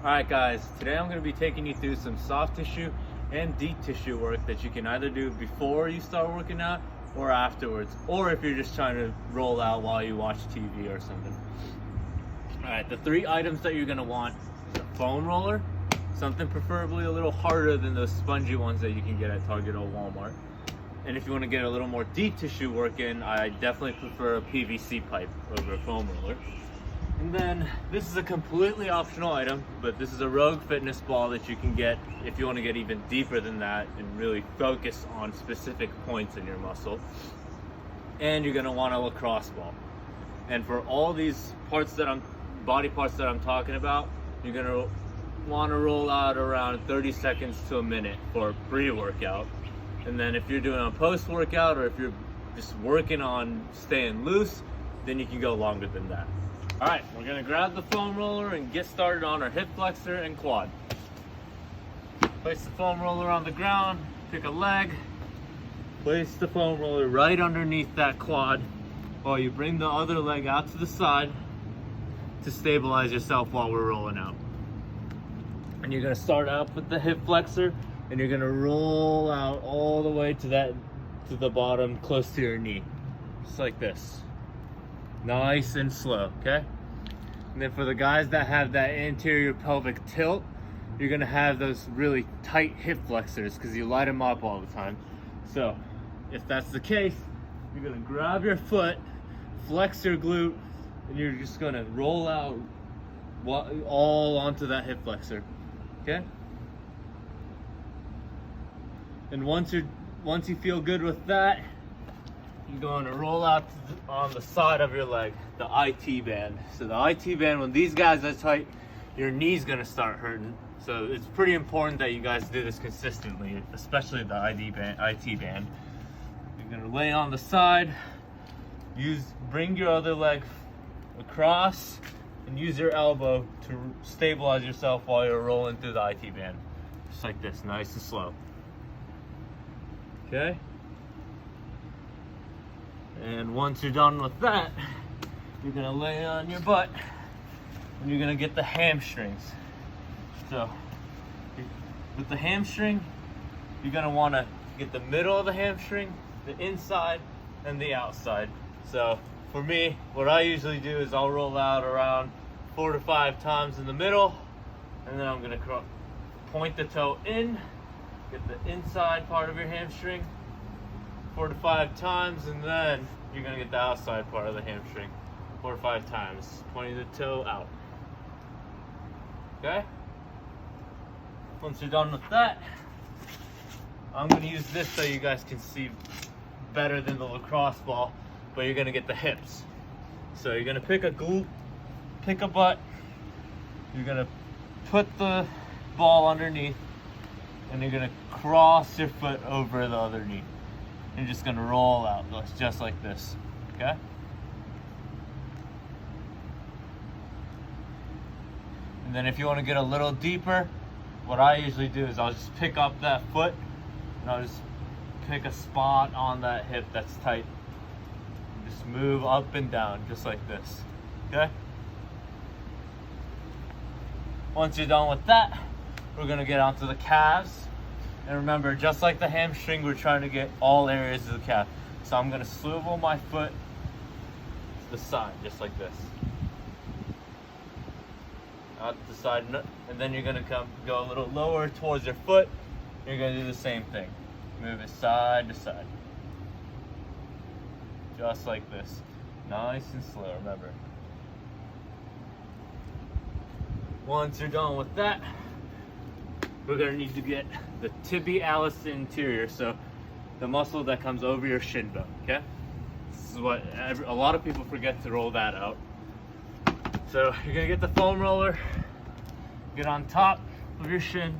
Alright guys, today I'm going to be taking you through some soft tissue and deep tissue work that you can either do before you start working out or afterwards, or if you're just trying to roll out while you watch TV or something. Alright, the three items that you're going to want is a foam roller, something preferably a little harder than those spongy ones that you can get at Target or Walmart. And if you want to get a little more deep tissue work in, I definitely prefer a PVC pipe over a foam roller. And then this is a completely optional item, but this is a Rogue Fitness ball that you can get if you want to get even deeper than that and really focus on specific points in your muscle. And you're going to want a lacrosse ball. And for all these body parts that I'm talking about, you're going to want to roll out around 30 seconds to a minute for pre-workout. And then if you're doing a post-workout or if you're just working on staying loose, then you can go longer than that. All right, we're gonna grab the foam roller and get started on our hip flexor and quad. Place the foam roller on the ground, pick a leg, place the foam roller right underneath that quad while you bring the other leg out to the side to stabilize yourself while we're rolling out. And you're gonna start out with the hip flexor and you're gonna roll out all the way to the bottom close to your knee, just like this. Nice and slow, okay? And then for the guys that have that anterior pelvic tilt, you're gonna have those really tight hip flexors because you light them up all the time. So if that's the case, you're gonna grab your foot, flex your glute, and you're just gonna roll out all onto that hip flexor, okay? And once you feel good with that, you're going to roll out on the side of your leg, the IT band. So the IT band, when these guys are tight, your knee's going to start hurting. So it's pretty important that you guys do this consistently, especially the IT band. You're going to lay on the side, bring your other leg across, and use your elbow to stabilize yourself while you're rolling through the IT band. Just like this, nice and slow. Okay? And once you're done with that, you're gonna lay on your butt and you're gonna get the hamstrings. So with the hamstring, you're gonna wanna get the middle of the hamstring, the inside, and the outside. So for me, what I usually do is I'll roll out around 4 to 5 times in the middle, and then I'm gonna point the toe in, get the inside part of your hamstring 4 to 5 times, and then you're gonna get the outside part of the hamstring 4 to 5 times, pointing the toe out. Okay? Once you're done with that, I'm gonna use this so you guys can see better than the lacrosse ball, but you're gonna get the hips. So you're gonna pick a glute, pick a butt, you're gonna put the ball underneath, and you're gonna cross your foot over the other knee. You're just gonna roll out, just like this, okay? And then if you wanna get a little deeper, what I usually do is I'll just pick up that foot and I'll just pick a spot on that hip that's tight. Just move up and down, just like this, okay? Once you're done with that, we're gonna get onto the calves. And remember, just like the hamstring, we're trying to get all areas of the calf. So I'm gonna swivel my foot to the side, just like this. Out to the side, and then you're gonna go a little lower towards your foot. You're gonna do the same thing. Move it side to side. Just like this. Nice and slow, remember. Once you're done with that, we're gonna need to get the tibialis anterior, so the muscle that comes over your shin bone, okay? This is what a lot of people forget to roll that out. So you're gonna get the foam roller, get on top of your shin,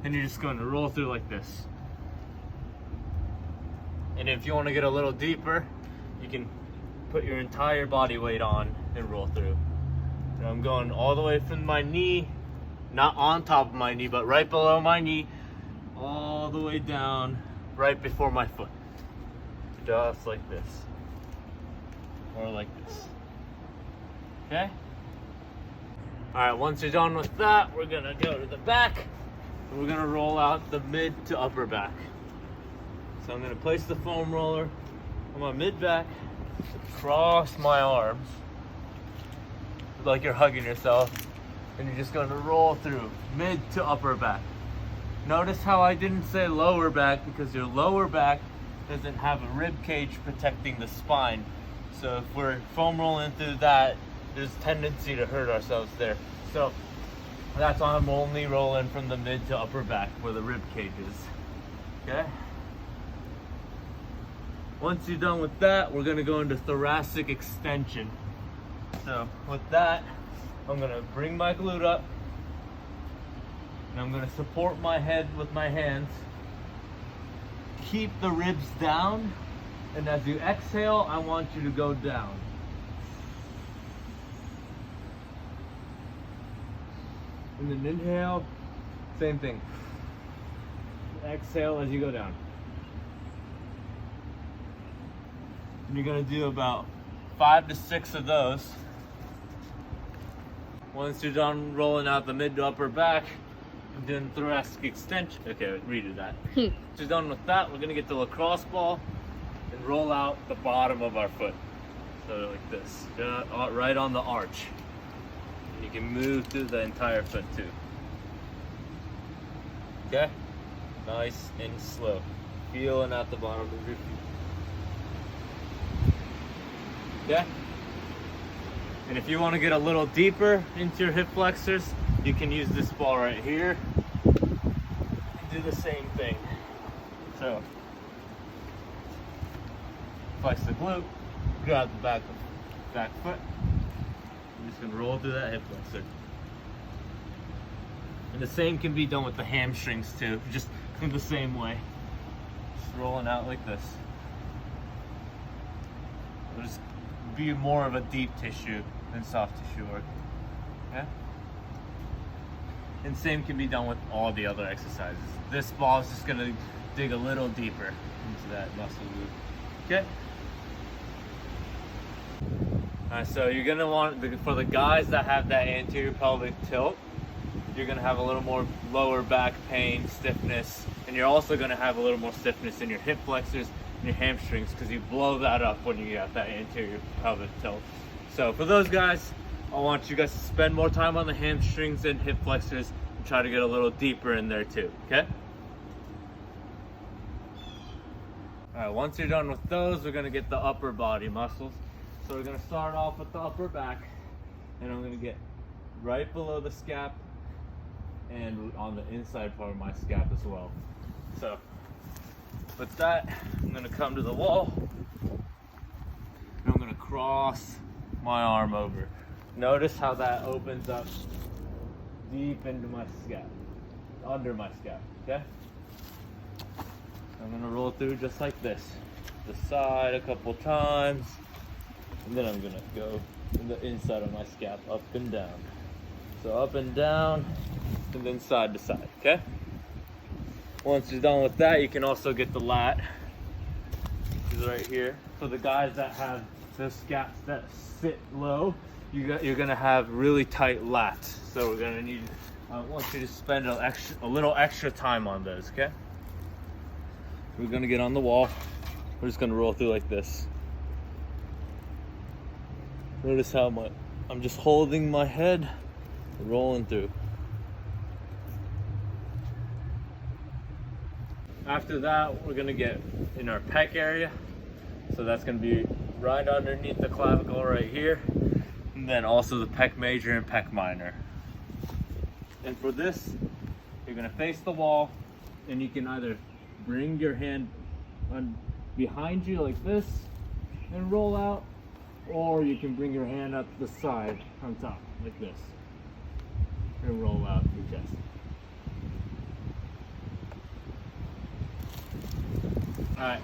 and you're just gonna roll through like this. And if you wanna get a little deeper, you can put your entire body weight on and roll through. And I'm going all the way from my knee, not on top of my knee, but right below my knee, all the way down, right before my foot. Just like this. Or like this. Okay? right, once you're done with that, we're gonna go to the back. And we're gonna roll out the mid to upper back. So I'm gonna place the foam roller on my mid back, across my arms, like you're hugging yourself, and you're just gonna roll through mid to upper back. Notice how I didn't say lower back, because your lower back doesn't have a rib cage protecting the spine. So if we're foam rolling through that, there's a tendency to hurt ourselves there. So that's why I'm only rolling from the mid to upper back where the rib cage is. Okay? Once you're done with that, we're gonna go into thoracic extension. So with that, I'm gonna bring my glute up, and I'm gonna support my head with my hands. Keep the ribs down, and as you exhale, I want you to go down. And then inhale, same thing. Exhale as you go down. And you're gonna do about 5 to 6 of those. Once you're done rolling out the mid to upper back, I'm doing thoracic extension. Okay, redo that. Once you're done with that, we're gonna get the lacrosse ball and roll out the bottom of our foot. So like this, right on the arch. And you can move through the entire foot too. Okay? Nice and slow. Feeling at the bottom of your feet. Okay? And if you want to get a little deeper into your hip flexors, you can use this ball right here and do the same thing. So, flex the glute, grab the back foot. I'm just gonna roll through that hip flexor. And the same can be done with the hamstrings too, just in the same way. Just rolling out like this. It'll just be more of a deep tissue than soft tissue work. Okay? And same can be done with all the other exercises. This ball is just gonna dig a little deeper into that muscle group. Okay? Alright, so you're gonna want, for the guys that have that anterior pelvic tilt, you're gonna have a little more lower back pain, stiffness, and you're also gonna have a little more stiffness in your hip flexors and your hamstrings, because you blow that up when you got that anterior pelvic tilt. So for those guys, I want you guys to spend more time on the hamstrings and hip flexors and try to get a little deeper in there too, okay? Alright, once you're done with those, we're gonna get the upper body muscles. So we're gonna start off with the upper back, and I'm gonna get right below the scap and on the inside part of my scap as well. So with that, I'm gonna come to the wall, and I'm gonna cross my arm over. Notice how that opens up deep into my scap, under my scap, okay? I'm gonna roll through just like this. The side a couple times, and then I'm gonna go in the inside of my scap, up and down. So up and down, and then side to side, okay? Once you're done with that, you can also get the lat, which is right here. For the guys that have the scaps that sit low, you're gonna have really tight lats. So we're gonna need, I want you to spend a little extra time on those, okay? We're gonna get on the wall. We're just gonna roll through like this. Notice how I'm just holding my head, rolling through. After that, we're gonna get in our pec area. So that's gonna be right underneath the clavicle right here. And then also the pec major and pec minor. And for this, you're gonna face the wall, and you can either bring your hand behind you like this and roll out, or you can bring your hand up the side on top like this and roll out your chest. Alright,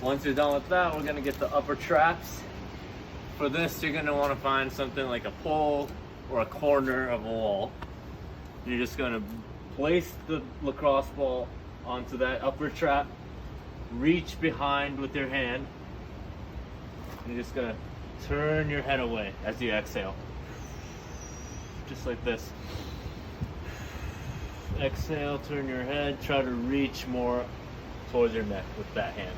once you're done with that, we're gonna get the upper traps. For this, you're gonna wanna find something like a pole or a corner of a wall. You're just gonna place the lacrosse ball onto that upper trap, reach behind with your hand, and you're just gonna turn your head away as you exhale. just like this. Exhale, turn your head, try to reach more towards your neck with that hand.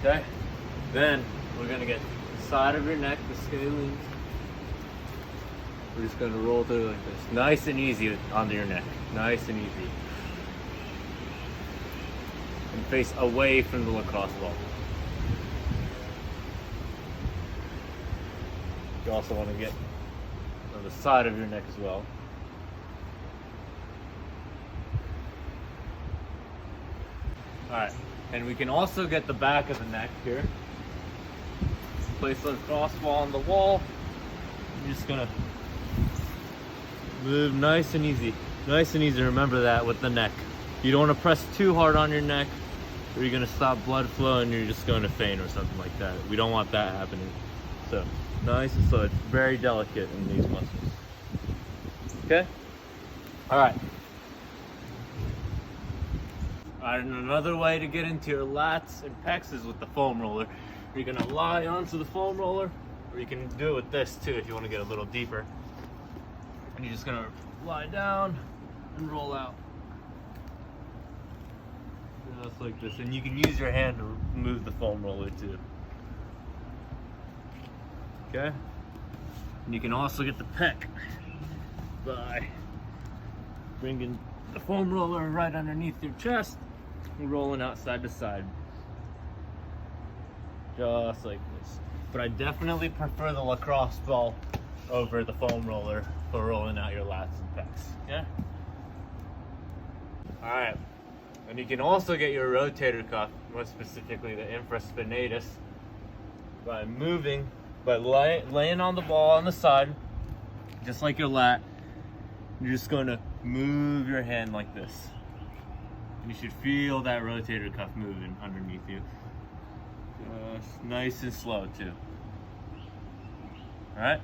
Okay, then we're gonna get the side of your neck, the scalene. We're just gonna roll through like this. Nice and easy onto your neck. Nice and easy. And face away from the lacrosse ball. You also want to get on the side of your neck as well. Alright, and we can also get the back of the neck here. Place the lacrosse ball on the wall. You're just gonna move nice and easy. Nice and easy, remember that with the neck. You don't want to press too hard on your neck or you're gonna stop blood flow and you're just going to faint or something like that. We don't want that happening. So, nice and slow. It's very delicate in these muscles. Okay? Alright. Alright, and another way to get into your lats and pecs is with the foam roller. You're gonna lie onto the foam roller, or you can do it with this too if you want to get a little deeper. And you're just gonna lie down and roll out. Just like this. And you can use your hand to move the foam roller too. Okay? And you can also get the pec by bringing the foam roller right underneath your chest and rolling out side to side. Just like this. But I definitely prefer the lacrosse ball over the foam roller for rolling out your lats and pecs. Yeah? Alright. And you can also get your rotator cuff, more specifically the infraspinatus, by laying on the ball on the side, just like your lat. You're just going to move your hand like this. You should feel that rotator cuff moving underneath you. Just nice and slow too. Alright?